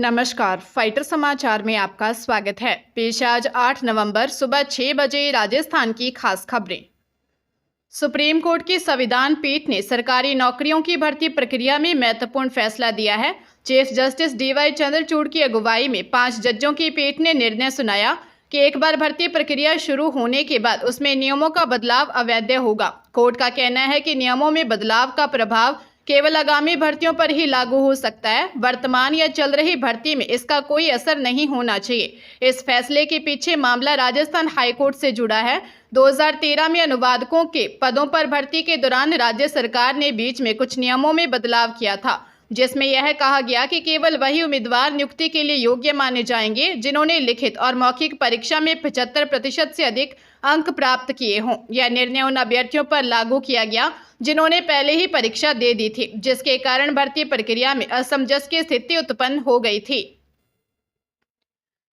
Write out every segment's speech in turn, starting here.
नमस्कार, फाइटर समाचार में आपका स्वागत है। पेश आज 8 नवंबर सुबह 6 बजे राजस्थान की खास खबरें। सुप्रीम कोर्ट की संविधान पीठ ने सरकारी नौकरियों की भर्ती प्रक्रिया में महत्वपूर्ण फैसला दिया है। चीफ जस्टिस डीवाई चंद्रचूड़ की अगुवाई में 5 जजों की पीठ ने निर्णय सुनाया कि एक बार भर्ती प्रक्रिया शुरू होने के बाद उसमें नियमों का बदलाव अवैध होगा। कोर्ट का कहना है कि नियमों में बदलाव का प्रभाव केवल आगामी भर्तियों पर ही लागू हो सकता है। वर्तमान या चल रही भर्ती में इसका कोई असर नहीं होना चाहिए। इस फैसले के पीछे मामला राजस्थान हाईकोर्ट से जुड़ा है। 2013 में अनुवादकों के पदों पर भर्ती के दौरान राज्य सरकार ने बीच में कुछ नियमों में बदलाव किया था, जिसमें यह कहा गया कि केवल वही उम्मीदवार नियुक्ति के लिए योग्य माने जाएंगे जिन्होंने लिखित और मौखिक परीक्षा में 75% से अधिक अंक प्राप्त किए हों। यह निर्णय उन अभ्यर्थियों पर लागू किया गया जिन्होंने पहले ही परीक्षा दे दी थी, जिसके कारण भर्ती प्रक्रिया में असमंजस की स्थिति उत्पन्न हो गई थी।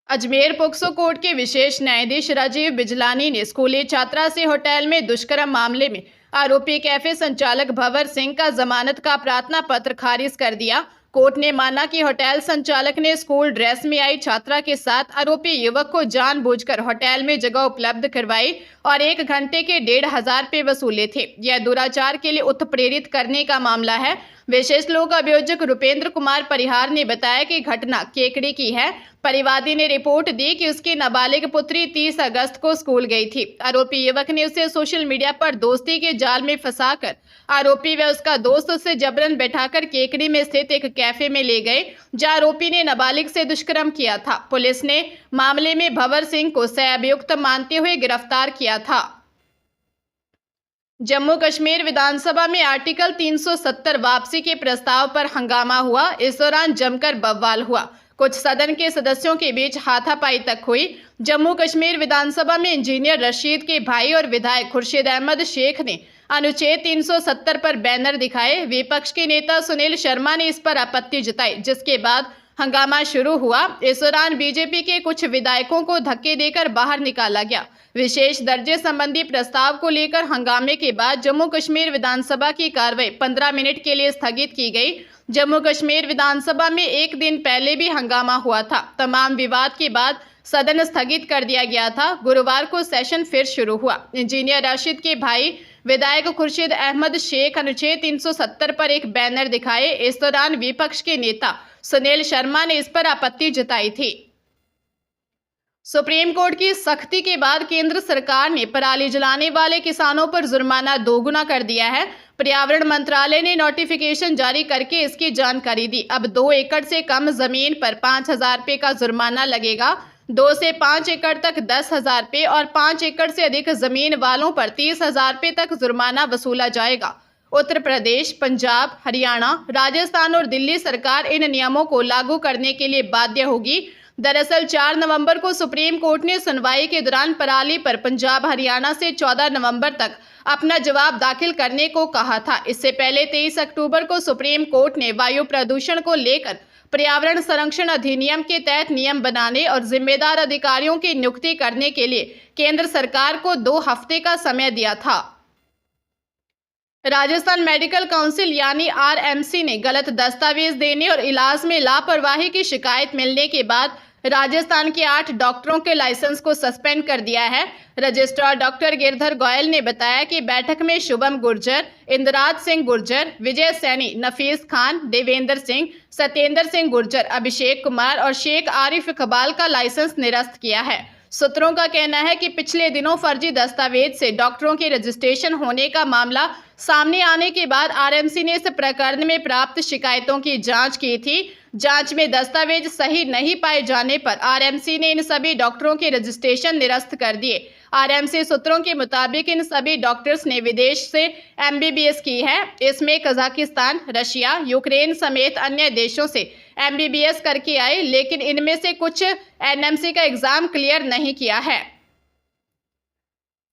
अजमेर पोक्सो कोर्ट के विशेष न्यायाधीश राजीव बिजलानी ने स्कूली छात्रा से होटल में दुष्कर्म मामले में आरोपी कैफे संचालक भंवर सिंह का जमानत का प्रार्थना पत्र खारिज कर दिया। कोर्ट ने माना कि होटल संचालक ने स्कूल ड्रेस में आई छात्रा के साथ आरोपी युवक को जानबूझकर होटल में जगह उपलब्ध करवाई और 1 घंटे के 1,500 रुपये वसूले थे। यह दुराचार के लिए उत्प्रेरित करने का मामला है। विशेष लोक अभियोजक रुपेंद्र कुमार परिहार ने बताया कि घटना केकड़ी की है। परिवादी ने रिपोर्ट दी कि उसकी नाबालिग पुत्री 30 अगस्त को स्कूल गई थी। आरोपी युवक ने उसे सोशल मीडिया पर दोस्ती के जाल में फंसाकर आरोपी व उसका दोस्त उसे जबरन बैठाकर केकड़ी में स्थित एक कैफे में ले गए, जहां आरोपी ने नाबालिग से दुष्कर्म किया था। पुलिस ने मामले में भंवर सिंह को सह अभियुक्त मानते हुए गिरफ्तार किया था। जम्मू कश्मीर विधानसभा में आर्टिकल 370 वापसी के प्रस्ताव पर हंगामा हुआ। इस दौरान जमकर बवाल हुआ। कुछ सदन के सदस्यों के बीच हाथापाई तक हुई। जम्मू कश्मीर विधानसभा में इंजीनियर रशीद के भाई और विधायक खुर्शीद अहमद शेख ने अनुच्छेद 370 पर बैनर दिखाए। विपक्ष के नेता सुनील शर्मा ने इस पर आपत्ति जताई, जिसके बाद हंगामा शुरू हुआ। इस दौरान बीजेपी के कुछ विधायकों को धक्के देकर बाहर निकाला गया। विशेष दर्जे संबंधी प्रस्ताव को लेकर हंगामे के बाद जम्मू कश्मीर विधानसभा की कार्रवाई 15 मिनट के लिए स्थगित की गई। जम्मू कश्मीर विधानसभा में एक दिन पहले भी हंगामा हुआ था। तमाम विवाद के बाद सदन स्थगित कर दिया गया था। गुरुवार को सेशन फिर शुरू हुआ। इंजीनियर राशिद के भाई विधायक खुर्शीद अहमद शेख अनुच्छेद 370 पर एक बैनर दिखाए। इस दौरान विपक्ष के नेता सुनील शर्मा ने इस पर आपत्ति जताई थी। सुप्रीम कोर्ट की सख्ती के बाद केंद्र सरकार ने पराली जलाने वाले किसानों पर जुर्माना दोगुना कर दिया है। पर्यावरण मंत्रालय ने नोटिफिकेशन जारी करके इसकी जानकारी दी। अब 2 एकड़ से कम जमीन पर 5,000 रुपये का जुर्माना लगेगा। 2 से 5 एकड़ तक 10,000 रुपये और 5 एकड़ से अधिक जमीन वालों पर 30,000 रुपये तक जुर्माना वसूला जाएगा। उत्तर प्रदेश, पंजाब, हरियाणा, राजस्थान और दिल्ली सरकार इन नियमों को लागू करने के लिए बाध्य होगी। दरअसल 4 नवंबर को सुप्रीम कोर्ट ने सुनवाई के दौरान पराली पर पंजाब, हरियाणा से 14 नवंबर तक अपना जवाब दाखिल करने को कहा था। इससे पहले 23 अक्टूबर को सुप्रीम कोर्ट ने वायु प्रदूषण को लेकर पर्यावरण संरक्षण अधिनियम के तहत नियम बनाने और जिम्मेदार अधिकारियों की नियुक्ति करने के लिए केंद्र सरकार को 2 हफ्ते का समय दिया था। राजस्थान मेडिकल काउंसिल यानी RMC ने गलत दस्तावेज देने और इलाज में लापरवाही की शिकायत मिलने के बाद राजस्थान के 8 डॉक्टरों के लाइसेंस को सस्पेंड कर दिया है। रजिस्ट्रार डॉक्टर गिरधर गोयल ने बताया कि बैठक में शुभम गुर्जर, इंद्राज सिंह गुर्जर, विजय सैनी, नफीस खान, देवेंद्र सिंह, सत्येंद्र सिंह गुर्जर, अभिषेक कुमार और शेख आरिफ इकबाल का लाइसेंस निरस्त किया है। सूत्रों का कहना है कि पिछले दिनों फर्जी दस्तावेज से डॉक्टरों के रजिस्ट्रेशन होने का मामला सामने आने के बाद RMC ने इस प्रकरण में प्राप्त शिकायतों की जांच की थी। जांच में दस्तावेज सही नहीं पाए जाने पर RMC ने इन सभी डॉक्टरों के रजिस्ट्रेशन निरस्त कर दिए। RMC सूत्रों के मुताबिक इन सभी डॉक्टर्स ने विदेश से MBBS की है। इसमें कजाकिस्तान, रशिया, यूक्रेन समेत अन्य देशों से MBBS करके आए, लेकिन इनमें से कुछ NMC का एग्जाम क्लियर नहीं किया है।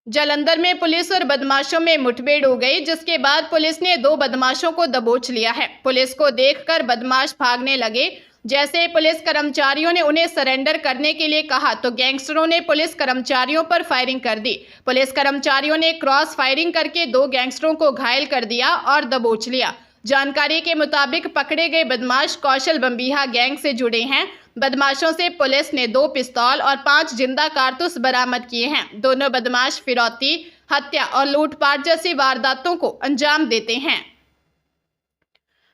जालंधर में पुलिस और बदमाशों में मुठभेड़ हो गई, जिसके बाद पुलिस ने 2 बदमाशों को दबोच लिया है। पुलिस को देखकर बदमाश भागने लगे। जैसे पुलिस कर्मचारियों ने उन्हें सरेंडर करने के लिए कहा तो गैंगस्टरों ने पुलिस कर्मचारियों पर फायरिंग कर दी। पुलिस कर्मचारियों ने क्रॉस फायरिंग करके 2 गैंगस्टरों को घायल कर दिया और दबोच लिया। जानकारी के मुताबिक पकड़े गए बदमाश कौशल बम्बीहा गैंग से जुड़े हैं। बदमाशों से पुलिस ने 2 पिस्तौल और 5 जिंदा कारतूस बरामद किए हैं। दोनों बदमाश फिरौती, हत्या और लूटपाट जैसी वारदातों को अंजाम देते हैं।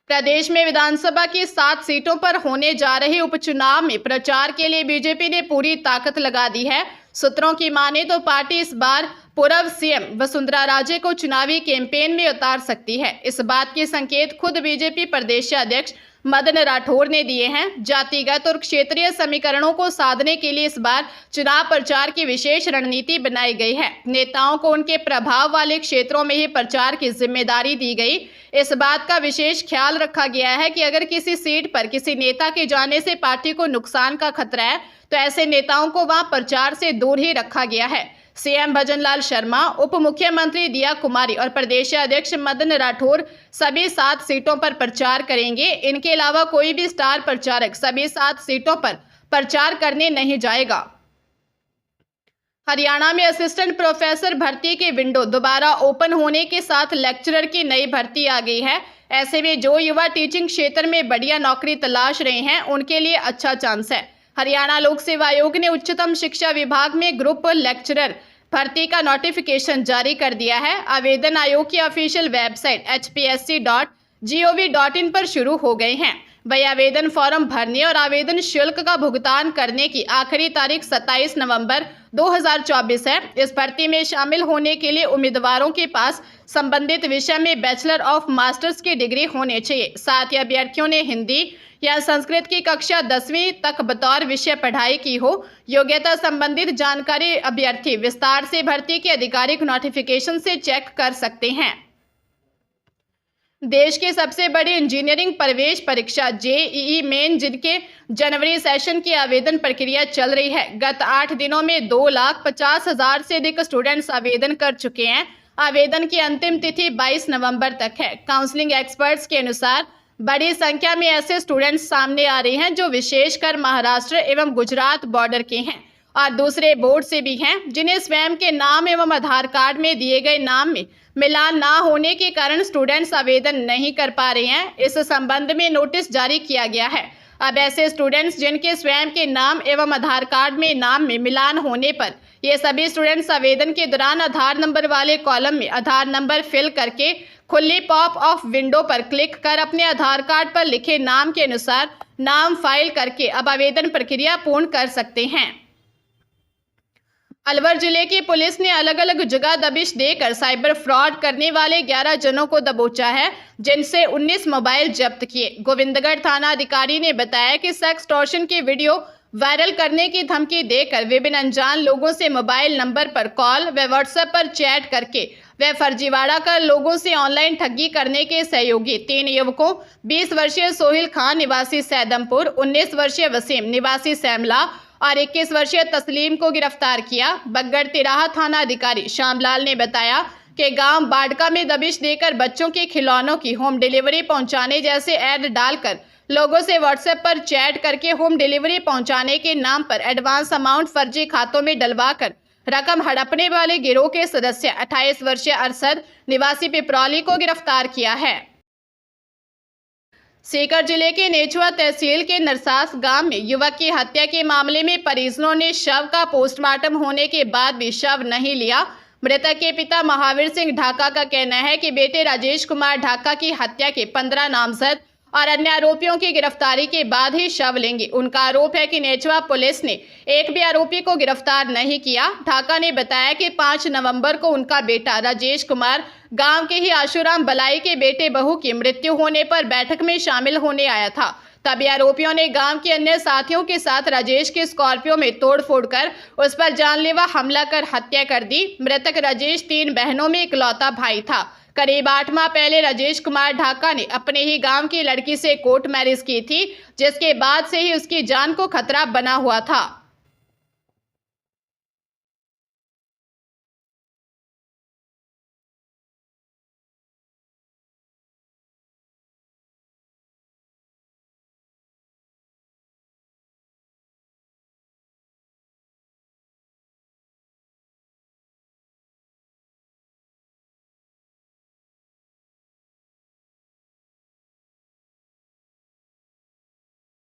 प्रदेश में विधानसभा की 7 सीटों पर होने जा रहे उपचुनाव में प्रचार के लिए बीजेपी ने पूरी ताकत लगा दी है। सूत्रों की माने तो पार्टी इस बार पूर्व सीएम वसुंधरा राजे को चुनावी कैंपेन में उतार सकती है। इस बात के संकेत खुद बीजेपी प्रदेश अध्यक्ष मदन राठौर ने दिए हैं। जातिगत और क्षेत्रीय समीकरणों को साधने के लिए इस बार चुनाव प्रचार की विशेष रणनीति बनाई गई है। नेताओं को उनके प्रभाव वाले क्षेत्रों में ही प्रचार की जिम्मेदारी दी गई। इस बात का विशेष ख्याल रखा गया है कि अगर किसी सीट पर किसी नेता के जाने से पार्टी को नुकसान का खतरा है तो ऐसे नेताओं को वहां प्रचार से दूर ही रखा गया है। सीएम भजनलाल शर्मा, उप मुख्यमंत्री दिया कुमारी और प्रदेश अध्यक्ष मदन राठौर सभी 7 सीटों पर प्रचार करेंगे। इनके अलावा कोई भी स्टार प्रचारक सभी 7 सीटों पर प्रचार करने नहीं जाएगा। हरियाणा में असिस्टेंट प्रोफेसर भर्ती की विंडो दोबारा ओपन होने के साथ लेक्चरर की नई भर्ती आ गई है। ऐसे में जो युवा टीचिंग क्षेत्र में बढ़िया नौकरी तलाश रहे हैं उनके लिए अच्छा चांस है। हरियाणा लोक सेवा आयोग ने उच्चतम शिक्षा विभाग में ग्रुप लेक्चरर भर्ती का नोटिफिकेशन जारी कर दिया है। आवेदन आयोग की ऑफिशियल वेबसाइट hpsc.gov.in पर शुरू हो गए हैं। वही आवेदन फॉर्म भरने और आवेदन शुल्क का भुगतान करने की आखिरी तारीख 27 नवंबर 2024 है। इस भर्ती में शामिल होने के लिए उम्मीदवारों के पास संबंधित विषय में बैचलर ऑफ मास्टर्स की डिग्री होनी चाहिए। साथ ही अभ्यर्थियों ने हिंदी या संस्कृत की कक्षा 10वीं तक बतौर विषय पढ़ाई की हो। योग्यता संबंधित जानकारी अभ्यर्थी विस्तार से भर्ती के आधिकारिक नोटिफिकेशन से चेक कर सकते हैं। देश की सबसे बड़ी इंजीनियरिंग प्रवेश परीक्षा जेईई मेन जिनके जनवरी सेशन की आवेदन प्रक्रिया चल रही है। गत 8 दिनों में 2,50,000 से अधिक स्टूडेंट्स आवेदन कर चुके हैं। आवेदन की अंतिम तिथि 22 नवंबर तक है। काउंसलिंग एक्सपर्ट्स के अनुसार बड़ी संख्या में ऐसे स्टूडेंट्स सामने आ रहे हैं जो विशेषकर महाराष्ट्र एवं गुजरात बॉर्डर के हैं और दूसरे बोर्ड से भी हैं, जिन्हें स्वयं के नाम एवं आधार कार्ड में दिए गए नाम में मिलान ना होने के कारण स्टूडेंट्स आवेदन नहीं कर पा रहे हैं। इस संबंध में नोटिस जारी किया गया है। अब ऐसे स्टूडेंट्स जिनके स्वयं के नाम एवं आधार कार्ड में नाम में मिलान होने पर ये सभी स्टूडेंट्स आवेदन के दौरान आधार नंबर वाले कॉलम में आधार नंबर फिल करके खुली पॉप ऑफ विंडो पर क्लिक कर अपने आधार कार्ड पर लिखे नाम के अनुसार नाम फाइल करके अब आवेदन प्रक्रिया पूर्ण कर सकते हैं। अलवर जिले की पुलिस ने अलग अलग जगह दबिश देकर साइबर फ्रॉड करने वाले 11 जनों को दबोचा है, जिनसे 19 मोबाइल जब्त किए। गोविंदगढ़ थाना अधिकारी ने बताया कि सेक्सटॉर्शन की वीडियो वायरल करने की धमकी देकर विभिन्न अनजान लोगों से मोबाइल नंबर पर कॉल व व्हाट्सएप पर चैट करके व फर्जीवाड़ा कर लोगों से ऑनलाइन ठगी करने के सहयोगी 3 युवकों 20 वर्षीय सोहिल खान निवासी सैदमपुर, 19 वर्षीय वसीम निवासी सैमला और 21 वर्षीय तस्लीम को गिरफ्तार किया। बगड़ तिराहा थाना अधिकारी श्यामलाल ने बताया कि गांव बाड़का में दबिश देकर बच्चों के खिलौनों की होम डिलीवरी पहुंचाने जैसे ऐड डालकर लोगों से व्हाट्सएप पर चैट करके होम डिलीवरी पहुंचाने के नाम पर एडवांस अमाउंट फर्जी खातों में डलवाकर रकम हड़पने वाले गिरोह के सदस्य 28 वर्षीय अरशद निवासी पिपरौली को गिरफ्तार किया है। सीकर जिले के नेचुआ तहसील के नरसास गांव में युवक की हत्या के मामले में परिजनों ने शव का पोस्टमार्टम होने के बाद भी शव नहीं लिया। मृतक के पिता महावीर सिंह ढाका का कहना है कि बेटे राजेश कुमार ढाका की हत्या के 15 नामजद और अन्य आरोपियों की गिरफ्तारी के बाद ही शव लेंगे। उनका आरोप है कि नेचुआ पुलिस ने एक भी आरोपी को गिरफ्तार नहीं किया। ढाका ने बताया कि 5 नवंबर को उनका बेटा राजेश कुमार गांव के ही आशुराम बलाई के बेटे बहू की मृत्यु होने पर बैठक में शामिल होने आया था। तभी आरोपियों ने गांव के अन्य साथियों के साथ राजेश के स्कॉर्पियो में तोड़फोड़ कर उस पर जानलेवा हमला कर हत्या कर दी। मृतक राजेश 3 बहनों में इकलौता भाई था। करीब 8 माह पहले राजेश कुमार ढाका ने अपने ही गांव की लड़की से कोर्ट मैरिज की थी, जिसके बाद से ही उसकी जान को खतरा बना हुआ था।